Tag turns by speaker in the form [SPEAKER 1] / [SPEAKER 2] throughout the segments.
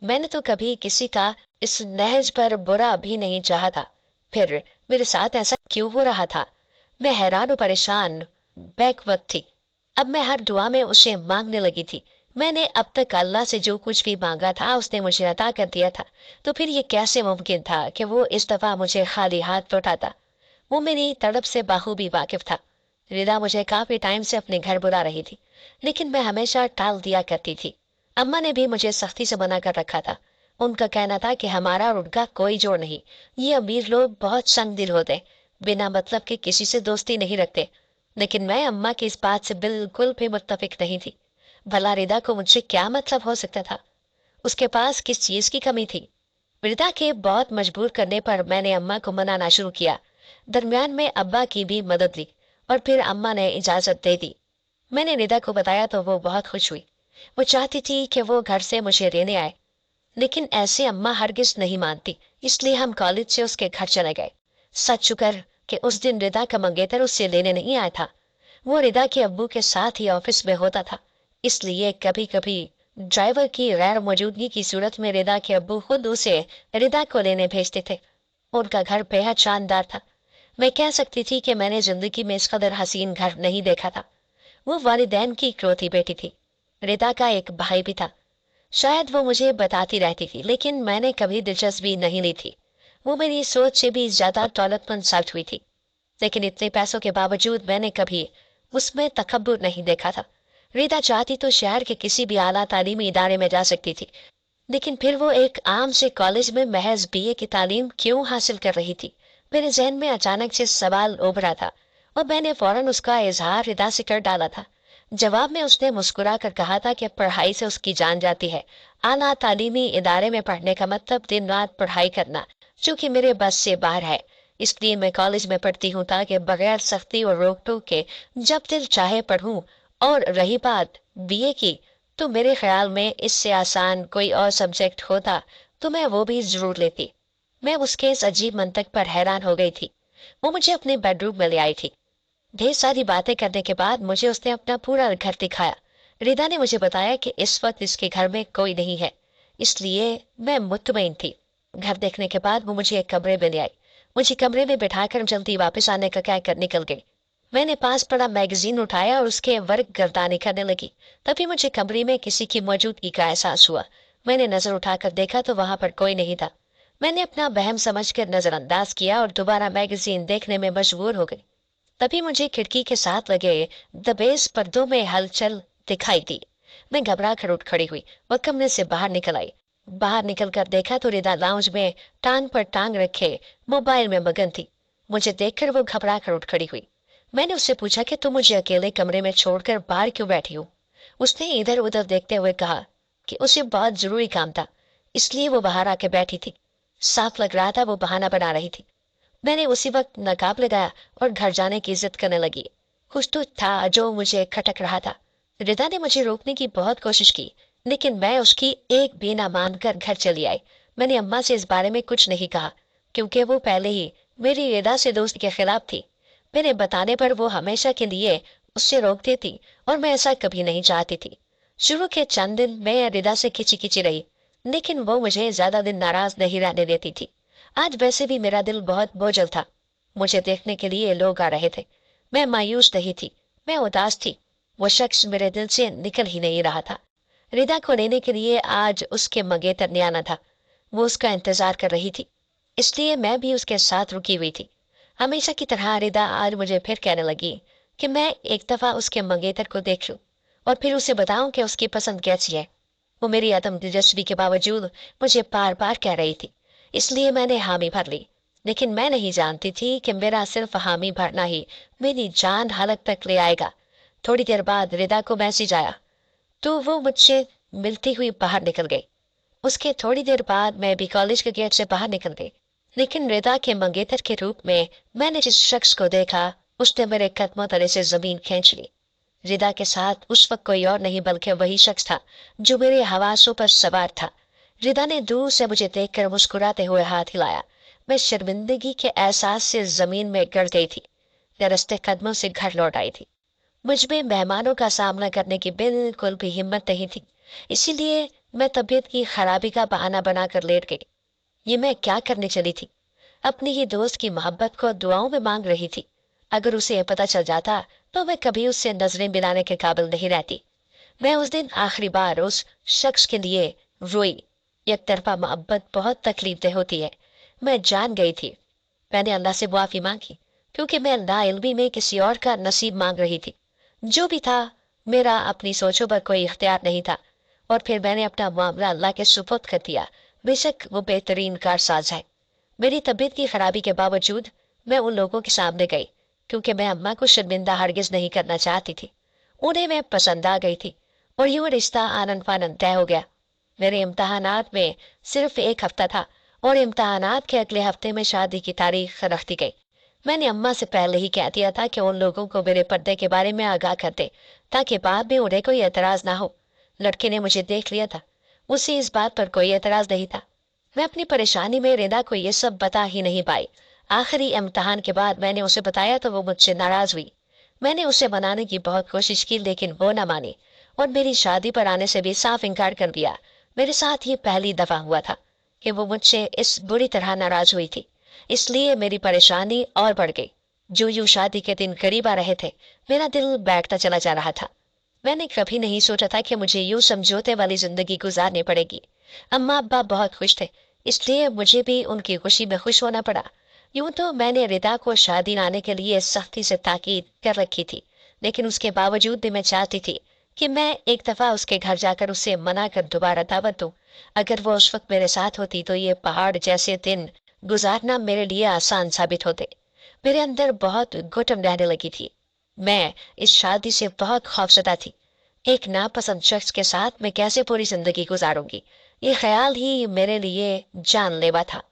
[SPEAKER 1] मैंने तो कभी किसी का इस नहज पर बुरा भी नहीं चाहा था। फिर मेरे साथ ऐसा क्यों हो रहा था? मैं हैरान और परेशान बैक वक्त थी। अब मैं हर दुआ में उसे मांगने लगी थी। मैंने अब तक अल्लाह से जो कुछ भी मांगा था उसने मुझे अता कर दिया था। तो फिर ये कैसे मुमकिन था कि वो इस दफा मुझे खाली हाथ लौटाता? वो मेरी तड़प से बाखूबी वाकिफ था। रिदा मुझे काफी टाइम से अपने घर बुला रही थी, लेकिन मैं हमेशा टाल दिया करती थी। अम्मा ने भी मुझे सख्ती से मना कर रखा था। उनका कहना था कि हमारा और उनका कोई जोड़ नहीं। ये अमीर लोग बहुत संग दिल होते, बिना मतलब के किसी से दोस्ती नहीं रखते। लेकिन मैं अम्मा की इस बात से बिल्कुल भी मुत्तफिक नहीं थी। भला रिदा को मुझसे क्या मतलब हो सकता था? उसके पास किस चीज की कमी थी? रिदा के बहुत मजबूर करने पर मैंने अम्मा को मनाना शुरू किया। दरमियान में अब्बा की भी मदद ली और फिर अम्मा ने इजाजत दे दी। मैंने रिदा को बताया तो वो बहुत खुश हुई। वो चाहती थी कि वो घर से मुझे लेने आए, लेकिन ऐसे अम्मा हरगिज नहीं मानती। इसलिए हम कॉलेज से उसके घर चले गए। सच शुक्र कि उस दिन रिदा का मंगेतर उससे लेने नहीं आया था। वो रिदा के अब्बू के साथ ही ऑफिस में होता था। इसलिए कभी कभी ड्राइवर की गैर मौजूदगी की सूरत में रिदा के अब्बू खुद उसे रिदा को लेने भेजते थे। उनका घर बेहद शानदार था। मैं कह सकती थी कि मैंने जिंदगी में इस कदर हसीन घर नहीं देखा था। वो वालिदैन की इकलौती बेटी थी। रिदा का एक भाई भी था। शायद वो मुझे बताती रहती थी, लेकिन मैंने कभी दिलचस्पी नहीं ली थी। वो मेरी सोच से भी ज्यादा दौलतमंद साबित हुई थी। लेकिन इतने पैसों के बावजूद मैंने कभी उसमें तकब्बुर नहीं देखा था। रीता चाहती तो शहर के किसी भी आला तालीमी इदारे में जा सकती थी, लेकिन फिर वो एक आम से कॉलेज में महज बीए की तालीम क्यों हासिल कर रही थी? मेरे जहन में अचानक से सवाल उभरा था और मैंने फौरन उसका इजहार रिदा से कर डाला था। जवाब में उसने मुस्कुरा कर कहा था कि पढ़ाई से उसकी जान जाती है। आला तालीमी इदारे में पढ़ने का मतलब दिन रात पढ़ाई करना, जो कि मेरे बस से बाहर है। इसलिए मैं कॉलेज में पढ़ती हूँ ताकि बगैर सख्ती और रोक टोक के जब दिल चाहे पढ़ूं। और रही बात बीए की, तो मेरे ख्याल में इससे आसान कोई और सब्जेक्ट होता तो मैं वो भी जरूर लेती। मैं उसके इस अजीब मंतक पर हैरान हो गई थी। वो मुझे अपने बेडरूम में ले आई थी। ढेर सारी बातें करने के बाद मुझे उसने अपना पूरा घर दिखाया। रिदा ने मुझे बताया कि इस वक्त इसके घर में कोई नहीं है, इसलिए मैं मुतमईन थी। घर देखने के बाद वो मुझे एक कमरे में ले आई। मुझे कमरे में बिठाकर जल्दी वापस आने का कह कर निकल गई। मैंने पास पड़ा मैगजीन उठाया और उसके वर्क गर्दानी करने लगी। तभी मुझे कमरे में किसी की मौजूदगी का एहसास हुआ। मैंने नजर उठाकर देखा तो वहां पर कोई नहीं था। मैंने अपना वहम समझकर नजरअंदाज किया और दोबारा मैगजीन देखने में मजबूर हो गई। तभी मुझे खिड़की के साथ लगे दबेज पर्दों में हलचल दिखाई दी। मैं घबरा कर उठ खड़ी हुई। वह कमरे से बाहर निकल आई। बाहर निकल कर देखा तो रिदा लाउंज में टांग पर टांग रखे मोबाइल में मगन थी। मुझे देखकर वो घबरा कर उठ खड़ी हुई। मैंने उससे पूछा कि तुम मुझे अकेले कमरे में छोड़कर बाहर क्यों बैठी हो? उसने इधर उधर देखते हुए कहा कि उसे बहुत जरूरी काम था, इसलिए वो बाहर आके बैठी थी। साफ लग रहा था वो बहाना बना रही थी। मैंने उसी वक्त नकाब लगाया और घर जाने की जिद करने लगी। कुछ तो था जो मुझे खटक रहा था। रिदा ने मुझे रोकने की बहुत कोशिश की, लेकिन मैं उसकी एक भी ना मानकर घर चली आई। मैंने अम्मा से इस बारे में कुछ नहीं कहा, क्योंकि वो पहले ही मेरी रिदा से दोस्ती के खिलाफ थी। मेरे बताने पर वो हमेशा के लिए उससे रोक देती और मैं ऐसा कभी नहीं चाहती थी। शुरू के चंद दिन मैं रिदा से खिंची खिंची रही, लेकिन वो मुझे ज्यादा दिन नाराज नहीं रहने देती थी। आज वैसे भी मेरा दिल बहुत बोझल था। मुझे देखने के लिए लोग आ रहे थे। मैं मायूस नहीं थी, मैं उदास थी। वो शख्स मेरे दिल से निकल ही नहीं रहा था। रिदा को लेने के लिए आज उसके मंगेतर ने आना था। वो उसका इंतजार कर रही थी, इसलिए मैं भी उसके साथ रुकी हुई थी। हमेशा की तरह रिदा आज मुझे फिर कहने लगी कि मैं एक दफा उसके मंगेतर को देख लूं और फिर उसे बताऊं कि उसकी पसंद कैसी है। वो मेरी अदम दिलचस्पी के बावजूद मुझे बार बार कह रही थी, इसलिए मैंने हामी भर ली। लेकिन मैं नहीं जानती थी कि मेरा सिर्फ हामी भरना ही मेरी जान हालत तक ले आएगा। थोड़ी देर बाद रिदा को मैसेज आया, तो वो मुझसे मिलती हुई बाहर निकल गई। उसके थोड़ी देर बाद मैं भी कॉलेज के गेट से बाहर निकल गई। लेकिन रिदा के मंगेतर के रूप में मैंने जिस शख्स को देखा, उसने मेरे कदमों तले से जमीन खींच ली। रिदा के साथ उस वक्त कोई और नहीं बल्कि वही शख्स था जो मेरे हवासों पर सवार था। रिदा ने दूर से मुझे देखकर मुस्कुराते हुए हाथ हिलाया। मैं शर्मिंदगी के एहसास से जमीन में गिर गई थी। रस्ते कदमों से घर लौट आई थी। मुझ में मेहमानों का सामना करने की बिल्कुल भी हिम्मत नहीं थी। इसी लिए मैं तबीयत की खराबी का बहाना बनाकर लेट गई। ये मैं क्या करने चली थी? अपनी ही दोस्त की मोहब्बत को दुआओं में मांग रही थी। अगर उसे यह पता चल जाता तो मैं कभी उससे नजरें मिलाने के काबिल नहीं रहती। मैं उस दिन आखिरी बार उस शख्स के लिए रोई। एक तरफा मोहब्बत बहुत तकलीफदेह होती है। मैं जान गई थी। मैंने अल्लाह से मुआफी मांगी क्योंकि मैं नाइल्मी में किसी और का नसीब मांग रही थी। जो भी था, मेरा अपनी सोचों पर कोई इख्तियार नहीं था। और फिर मैंने अपना मामला अल्लाह के सुपुर्द कर दिया। बेशक वो बेहतरीन कारसाज है। मेरी तबीयत की खराबी के बावजूद मैं उन लोगों के सामने गई क्योंकि मैं अम्मा को शर्मिंदा हरगिज नहीं करना चाहती थी। उन्हें मैं पसंद आ गई थी और यूं रिश्ता आनंद फानंद तय हो गया। मेरे इम्तहानात में सिर्फ एक हफ्ता था और इम्तहानात के अगले हफ्ते में शादी की तारीख रख दी गई। मैंने अम्मा से पहले ही कह दिया था कि उन लोगों को मेरे पर्दे के बारे में आगाह कर दे ताकि बाद में उन्हें कोई एतराज ना हो। लड़के ने मुझे देख लिया था। उसे इस बात पर कोई एतराज नहीं था। मैं अपनी परेशानी में रिदा को ये सब बता ही नहीं पाई। आखिरी इम्तहान के बाद मैंने उसे बताया तो वो मुझसे नाराज हुई। मैंने उसे मनाने की बहुत कोशिश की लेकिन वो न मानी और मेरी शादी पर आने से भी साफ इनकार कर दिया। मेरे साथ ये पहली दफा हुआ था कि वो मुझसे इस बुरी तरह नाराज हुई थी। इसलिए मेरी परेशानी और बढ़ गई। जो यूं शादी के दिन करीब आ रहे थे, मेरा दिल बैठता चला जा रहा था। मैंने कभी नहीं सोचा था कि मुझे यूं समझौते वाली जिंदगी गुजारनी पड़ेगी। अम्मा अब्बा बहुत खुश थे, इसलिए मुझे भी उनकी खुशी में खुश होना पड़ा। यूं तो मैंने रिदा को शादी लाने के लिए सख्ती से ताकीद कर रखी थी, लेकिन उसके बावजूद भी मैं चाहती थी कि मैं एक दफा उसके घर जाकर उसे मना कर दोबारा दावत दूं। अगर वो उस वक्त मेरे साथ होती तो ये पहाड़ जैसे दिन गुजारना मेरे लिए आसान साबित होते। मेरे अंदर बहुत घुटन रहने लगी थी। मैं इस शादी से बहुत खौफजदा थी। एक नापसंद शख्स के साथ मैं कैसे पूरी जिंदगी गुजारूंगी, ये ख्याल ही मेरे लिए जानलेवा था।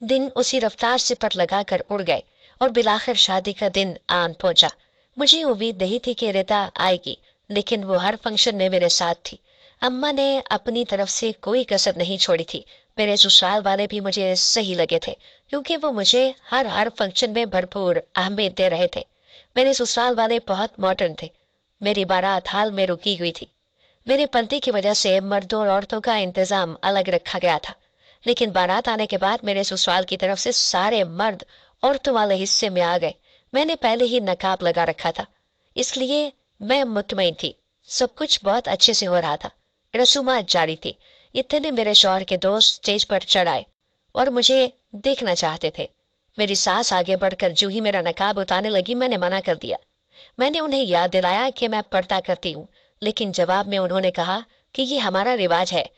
[SPEAKER 1] दिन उसी रफ्तार से पर लगाकर उड़ गए और बिलाखिर शादी का दिन आन पहुंचा। मुझे उम्मीद नहीं थी कि रिता आएगी, लेकिन वो हर फंक्शन में मेरे साथ थी। अम्मा ने अपनी तरफ से कोई कसर नहीं छोड़ी थी। मेरे ससुराल वाले भी मुझे सही लगे थे क्योंकि वो मुझे हर फंक्शन में भरपूर अहमियत दे रहे थे। मेरे ससुराल वाले बहुत मॉडर्न थे। मेरी बारात हाल में रुकी हुई थी। मेरे पति की वजह से मर्दों और औरतों का इंतजाम अलग रखा गया था, लेकिन बारात आने के बाद मेरे ससुराल की तरफ से सारे मर्द औरतों वाले हिस्से में आ गए। मैंने पहले ही नकाब लगा रखा था, इसलिए मैं मुतमईन थी। सब कुछ बहुत अच्छे से हो रहा था। रसूमात जारी थी। इतने मेरे शौहर के दोस्त स्टेज पर चढ़ आए और मुझे देखना चाहते थे। मेरी सास आगे बढ़कर जो ही मेरा नकाब उतारने लगी, मैंने मना कर दिया। मैंने उन्हें याद दिलाया कि मैं पर्दा करती हूँ, लेकिन जवाब में उन्होंने कहा कि ये हमारा रिवाज है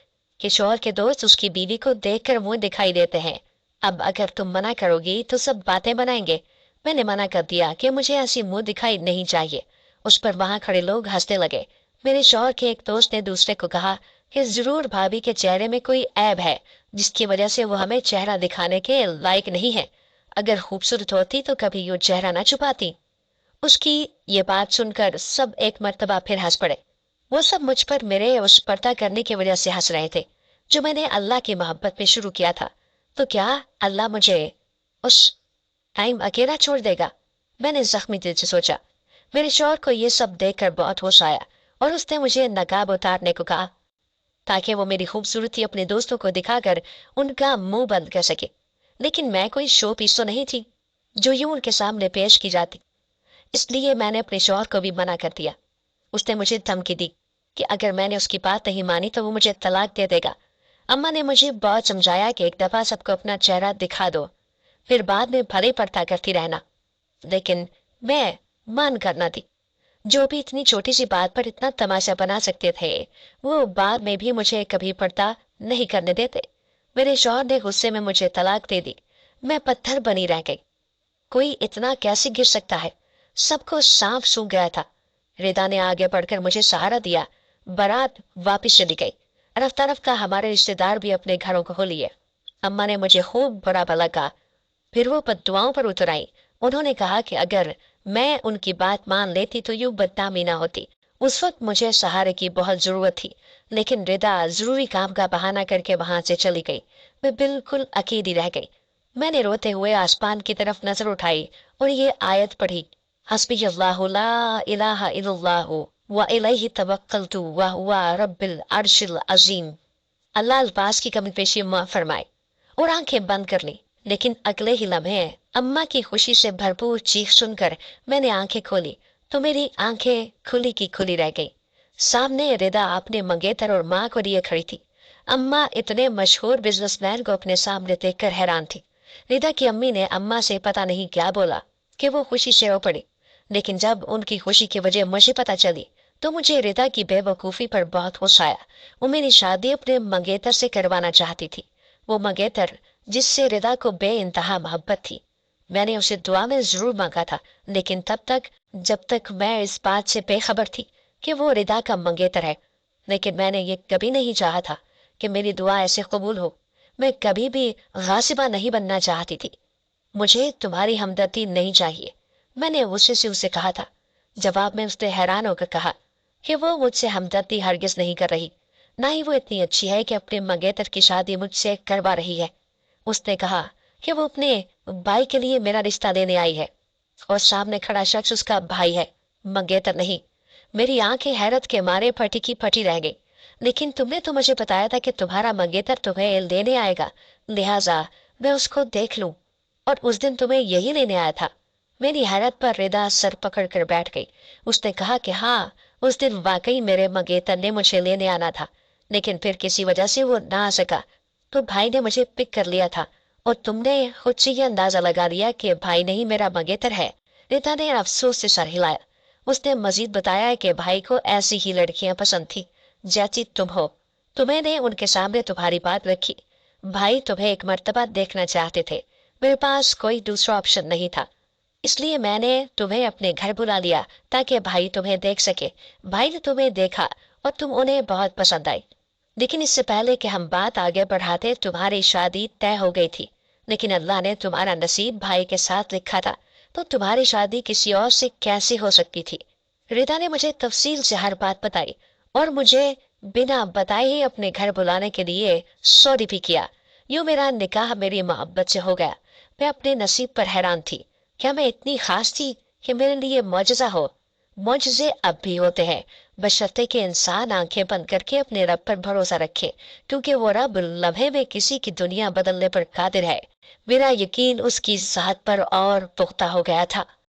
[SPEAKER 1] कि शौहर के दोस्त उसकी बीवी को देखकर मुंह दिखाई देते हैं। अब अगर तुम मना करोगी तो सब बातें बनाएंगे। मैंने मना कर दिया कि मुझे ऐसी मुंह दिखाई नहीं चाहिए। उस पर वहां खड़े लोग हंसने लगे। मेरे शौहर के एक दोस्त ने दूसरे को कहा कि जरूर भाभी के चेहरे में कोई ऐब है जिसकी वजह से वो हमें चेहरा दिखाने के लायक नहीं है। अगर खूबसूरत होती तो कभी यो चेहरा ना छुपाती। उसकी ये बात सुनकर सब एक मर्तबा फिर हंस पड़े। वो सब मुझ पर मेरे उस पर्दा करने की वजह से हंस रहे थे जो मैंने अल्लाह की मोहब्बत में शुरू किया था। तो क्या अल्लाह मुझे उस टाइम अकेला छोड़ देगा? मैंने जख्मी दिल से सोचा। मेरे शौहर को ये सब देखकर बहुत होश आया और उसने मुझे नकाब उतारने को कहा ताकि वो मेरी खूबसूरती अपने दोस्तों को दिखाकर उनका मुंह बंद कर सके। लेकिन मैं कोई शो पीस तो नहीं थी जो यूं उनके सामने पेश की जाती। इसलिए मैंने अपने शौहर को भी मना कर दिया। उसने मुझे धमकी दी कि अगर मैंने उसकी बात नहीं मानी तो वो मुझे तलाक दे देगा। अम्मा ने मुझे बहुत समझाया कि एक दफा सबको अपना चेहरा दिखा दो, फिर बाद में भले पर्दा करती रहना, लेकिन मैं मान करना थी। जो भी इतनी छोटी सी बात पर इतना तमाशा बना सकते थे, वो बाद में भी मुझे कभी पर्दा नहीं करने देते। मेरे शौहर ने गुस्से में मुझे तलाक दे दी। मैं पत्थर बनी रह गई। कोई इतना कैसे गिर सकता है? सबको सांप सूंघ गया था। रिदा ने आगे बढ़कर मुझे सहारा दिया। बारात वापिस चली गई। रफ्ता रफ्ता हमारे रिश्तेदार भी अपने घरों को हो लिए। अम्मा ने मुझे खूब बुरा भला कहा। फिर वो बद्दुआओं पर उतर आई। उन्होंने कहा कि अगर मैं उनकी बात मान लेती तो यूं बदनामी ना होती। उस वक्त मुझे सहारे की बहुत जरूरत थी, लेकिन रिदा जरूरी काम का बहाना करके वहां से चली गई। मैं बिल्कुल अकेली रह गई। मैंने रोते हुए आसमान की तरफ नजर उठाई और ये आयत पढ़ी, हस्बी अल्लाहु ला इलाहा इल्लल्लाहु व इलैहि तवक्कलतु व हुवा रब्बिल अर्शिल अज़ीम। अल्लाह अल्फाज की कमी पेशी माफ फरमाए और आंखें बंद कर ली। लेकिन अगले ही लम्हे अम्मा की खुशी से भरपूर चीख सुनकर मैंने आंखें खोली तो मेरी आंखें खुली की खुली रह गई। सामने रिदा अपने मंगेतर और माँ को लिए खड़ी थी। अम्मा इतने मशहूर बिजनेसमैन को अपने सामने देखकर हैरान थी। रिदा की अम्मी ने अम्मा से पता नहीं क्या बोला कि वो खुशी से रो पड़ी। लेकिन जब उनकी खुशी की वजह मुझे पता चली तो मुझे रिदा की बेवकूफ़ी पर बहुत गुस्सा आया। वो मेरी शादी अपने मंगेतर से करवाना चाहती थी, वो मंगेतर जिससे रिदा को बेइंतहा मोहब्बत थी। मैंने उसे दुआ में जरूर मांगा था, लेकिन तब तक जब तक मैं इस बात से बेखबर थी कि वो रिदा का मंगेतर है। लेकिन मैंने ये कभी नहीं चाहा था कि मेरी दुआ ऐसे कबूल हो। मैं कभी भी गासिबा नहीं बनना चाहती थी। मुझे तुम्हारी हमदर्दी नहीं चाहिए, मैंने गुस्से से उसे कहा था। जवाब में उसने हैरान होकर कहा कि वो मुझसे हमदर्दी हरगिज नहीं कर रही, ना ही वो इतनी अच्छी है कि अपने मंगेतर की शादी मुझसे करवा रही है। उसने कहा कि वो अपने भाई के लिए मेरा रिश्ता देने आई है और सामने खड़ा शख्स उसका भाई है, मंगेतर नहीं। मेरी आंखें हैरत के मारे फटी की फटी रह गई। लेकिन तुमने तो मुझे बताया था कि तुम्हारा मंगेतर तुम्हें लेने आएगा, लिहाजा मैं उसको देख लूं। और उस दिन तुम्हें यही लेने आया था। मेरी हैरत पर रिदा सर पकड़ कर बैठ गई। उसने कहा कि हाँ, उस दिन वाकई मेरे मंगेतर ने मुझे लेने आना था, लेकिन फिर किसी वजह से वो ना आ सका तो भाई ने मुझे पिक कर लिया था और तुमने खुद से ये अंदाजा लगा लिया कि भाई नहीं मेरा मंगेतर है। रिदा ने अफसोस से सर हिलाया। उसने मजीद बताया कि भाई को ऐसी ही लड़कियां पसंद थी जैसी तुम हो। तुम्हें ने उनके सामने तुम्हारी बात रखी। भाई तुम्हें एक मर्तबा देखना चाहते थे, मेरे पास कोई दूसरा ऑप्शन नहीं था, इसलिए मैंने तुम्हें अपने घर बुला लिया ताकि भाई तुम्हें देख सके। भाई ने तुम्हें देखा और तुम उन्हें बहुत पसंद आई। लेकिन इससे पहले कि हम बात आगे बढ़ाते तुम्हारी शादी तय हो गई थी। लेकिन अल्लाह ने तुम्हारा नसीब भाई के साथ लिखा था, तो तुम्हारी शादी किसी और से कैसे हो सकती थी। रिदा ने मुझे तफसील से हर बात बताई और मुझे बिना बताए ही अपने घर बुलाने के लिए सौदी भी किया। यूं मेरा निकाह मेरी मोहब्बत से हो गया। मैं अपने नसीब पर हैरान थी। क्या मैं इतनी खास थी कि मेरे लिए मौजज़ा हो। मौजज़े अब भी होते हैं, बशर्ते कि इंसान आंखें बंद करके अपने रब पर भरोसा रखे, क्योंकि वो रब लम्हे में किसी की दुनिया बदलने पर कादिर है। मेरा यकीन उसकी ज़ात पर और पुख्ता हो गया था।